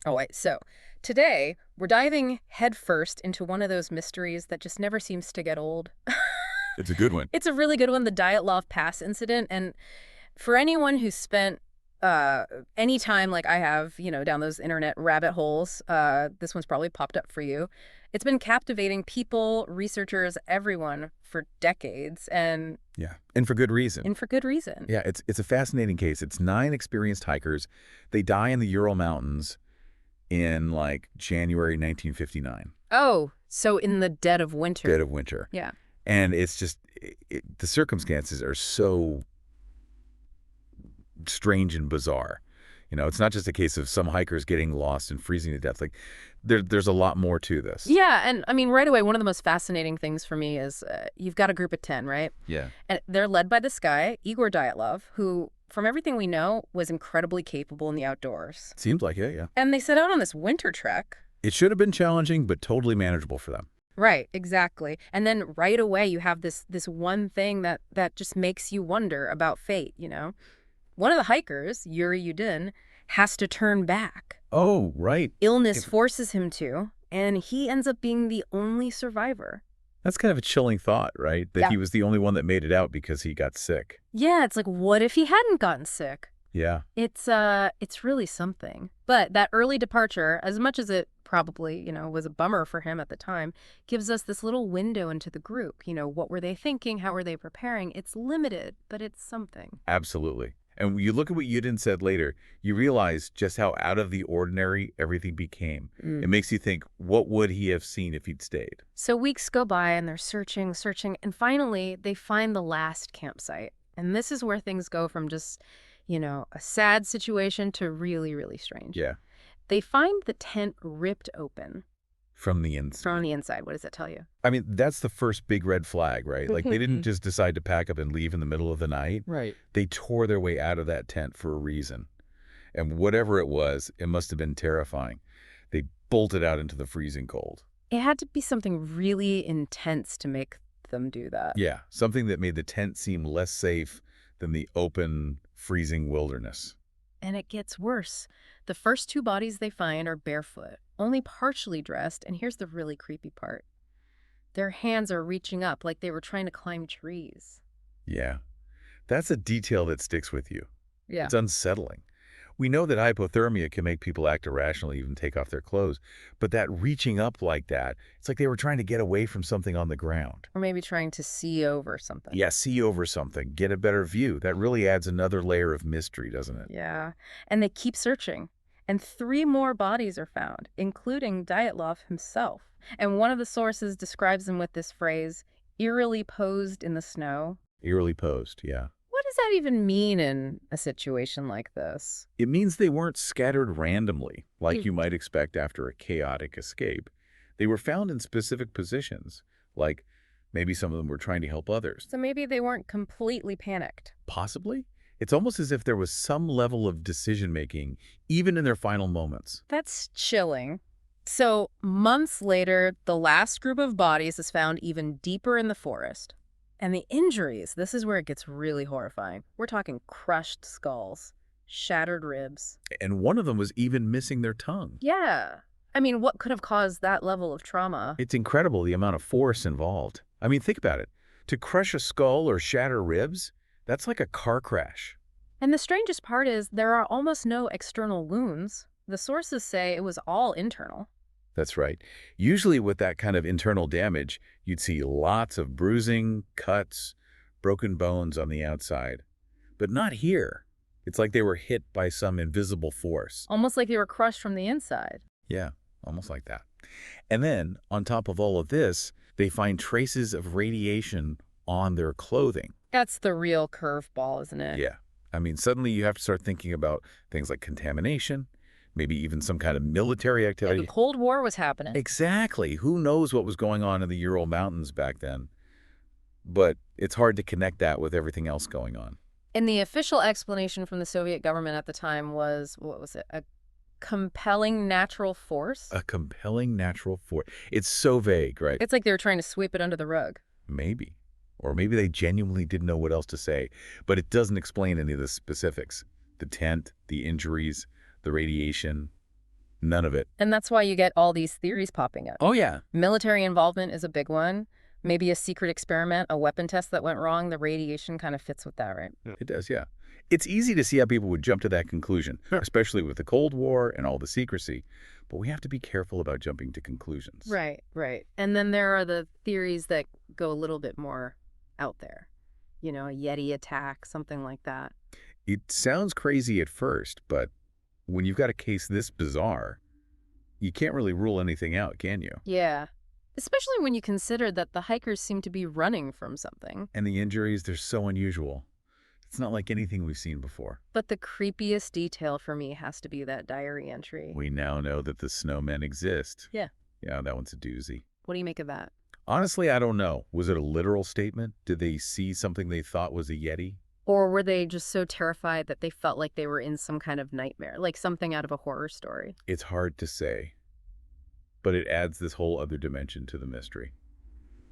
All right, so today we're diving headfirst into one of those mysteries that just never seems to get old. It's a good one. It's a really good one, the Dyatlov Pass incident. And for anyone who's spent uh, any time like I have, down those internet rabbit holes, this one's probably popped up for you. It's been captivating people, researchers, everyone for decades, Yeah, and for good reason. and for good reason. Yeah, it's a fascinating case. It's 9 experienced hikers. They die in the Ural Mountains in, like, January 1959, Oh, so in the dead of winter. dead of winter. Yeah. And it's just the circumstances are so strange and bizarre. It's not just a case of some hikers getting lost and freezing to death. Like, there's a lot more to this. Yeah, and I mean, right away, one of the most fascinating things for me is you've got a group of 10, right? Yeah. And they're led by this guy, Igor Dyatlov, who, from everything we know, was incredibly capable in the outdoors. Seems like it, yeah. And they set out on this winter trek. It should have been challenging, but totally manageable for them. Right, exactly. And then right away, you have this one thing that just makes you wonder about fate. One of the hikers, Yuri Yudin, has to turn back. Oh, right. Illness forces him to, and he ends up being the only survivor. That's kind of a chilling thought, right? That Yeah. he was the only one that made it out because he got sick. Yeah, it's like, what if he hadn't gotten sick? Yeah. It's really something. But that early departure, as much as it probably, was a bummer for him at the time, gives us this little window into the group. What were they thinking? How were they preparing? It's limited, but it's something. Absolutely. And when you look at what Yudin said later, you realize just how out of the ordinary everything became. It makes you think, what would he have seen if he'd stayed? So weeks go by and they're searching, and finally they find the last campsite. And this is where things go from just, a sad situation to really, really strange. Yeah. They find the tent ripped open From the inside. from the inside. What does that tell you? I mean, that's the first big red flag, right? Like, they didn't just decide to pack up and leave in the middle of the night. Right. They tore their way out of that tent for a reason. And whatever it was, it must have been terrifying. They bolted out into the freezing cold. It had to be something really intense to make them do that. Yeah, something that made the tent seem less safe than the open, freezing wilderness. And it gets worse. The first two bodies they find are barefoot, only partially dressed, and here's the really creepy part. Their hands are reaching up like they were trying to climb trees. Yeah, that's a detail that sticks with you. Yeah. It's unsettling. We know that hypothermia can make people act irrationally, even take off their clothes. But that reaching up like that, it's like they were trying to get away from something on the ground. Or maybe trying to see over something. Yeah, see over something, get a better view. That really adds another layer of mystery, doesn't it? Yeah. And they keep searching. And 3 more bodies are found, including Dyatlov himself. And one of the sources describes him with this phrase, eerily posed in the snow. Eerily posed, yeah. What does that even mean in a situation like this? It means they weren't scattered randomly, like Mm. you might expect after a chaotic escape. They were found in specific positions, like maybe some of them were trying to help others. So maybe they weren't completely panicked. Possibly? It's almost as if there was some level of decision-making, even in their final moments. That's chilling. So months later, the last group of bodies is found even deeper in the forest. And the injuries, this is where it gets really horrifying. We're talking crushed skulls, shattered ribs. And one of them was even missing their tongue. Yeah. I mean, what could have caused that level of trauma? It's incredible the amount of force involved. I mean, think about it. To crush a skull or shatter ribs, that's like a car crash. And the strangest part is there are almost no external wounds. The sources say it was all internal. That's right. Usually with that kind of internal damage, you'd see lots of bruising, cuts, broken bones on the outside. But not here. It's like they were hit by some invisible force. Almost like they were crushed from the inside. Yeah, almost like that. And then, on top of all of this, they find traces of radiation on their clothing. That's the real curveball, isn't it? Yeah. I mean, suddenly you have to start thinking about things like contamination, maybe even some kind of military Yeah, activity. the Cold War was happening. Exactly. Who knows what was going on in the Ural Mountains back then? But it's hard to connect that with everything else going on. And the official explanation from the Soviet government at the time was, what was it? A compelling natural force? A compelling natural force. It's so vague, right? It's like they were trying to sweep it under the rug. Maybe. Or maybe they genuinely didn't know what else to say. But it doesn't explain any of the specifics. The tent, the injuries, the radiation. None of it. And that's why you get all these theories popping up. Oh, yeah. Military involvement is a big one. Maybe a secret experiment, a weapon test that went wrong. The radiation kind of fits with that, right? Yeah. It does, yeah. It's easy to see how people would jump to that conclusion, sure, especially with the Cold War and all the secrecy. But we have to be careful about jumping to conclusions. Right, right. And then there are the theories that go a little bit more out there. You know, a Yeti attack, something like that. It sounds crazy at first, but when you've got a case this bizarre, you can't really rule anything out, can you? Yeah. Especially when you consider that the hikers seem to be running from something. And the injuries, they're so unusual. It's not like anything we've seen before. But the creepiest detail for me has to be that diary entry. We now know that the snowmen exist. Yeah. Yeah, that one's a doozy. What do you make of that? Honestly, I don't know. Was it a literal statement? Did they see something they thought was a Yeti? Or were they just so terrified that they felt like they were in some kind of nightmare, like something out of a horror story? It's hard to say, but it adds this whole other dimension to the mystery.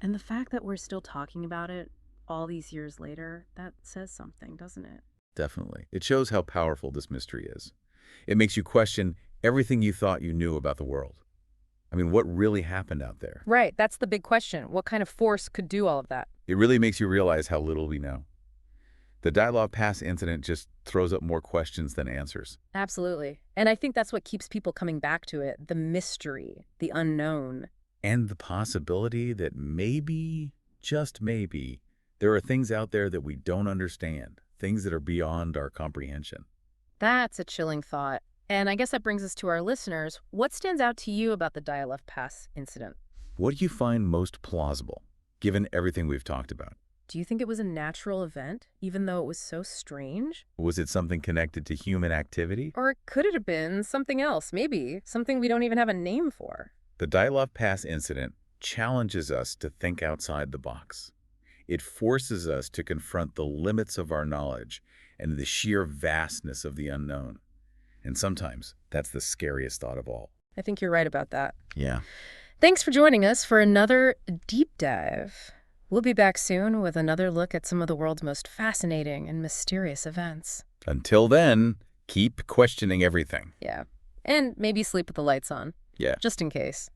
And the fact that we're still talking about it all these years later, that says something, doesn't it? Definitely. It shows how powerful this mystery is. It makes you question everything you thought you knew about the world. I mean, what really happened out there? Right, that's the big question. What kind of force could do all of that? It really makes you realize how little we know. The Dyatlov Pass incident just throws up more questions than answers. Absolutely. And I think that's what keeps people coming back to it, the mystery, the unknown. And the possibility that maybe, just maybe, there are things out there that we don't understand, things that are beyond our comprehension. That's a chilling thought. And I guess that brings us to our listeners. What stands out to you about the Dyatlov Pass incident? What do you find most plausible, given everything we've talked about? Do you think it was a natural event, even though it was so strange? Was it something connected to human activity? Or could it have been something else, maybe? Something we don't even have a name for? The Dyatlov Pass incident challenges us to think outside the box. It forces us to confront the limits of our knowledge and the sheer vastness of the unknown. And sometimes that's the scariest thought of all. I think you're right about that. Yeah. Thanks for joining us for another deep dive. We'll be back soon with another look at some of the world's most fascinating and mysterious events. Until then, keep questioning everything. Yeah. And maybe sleep with the lights on. Yeah. Just in case.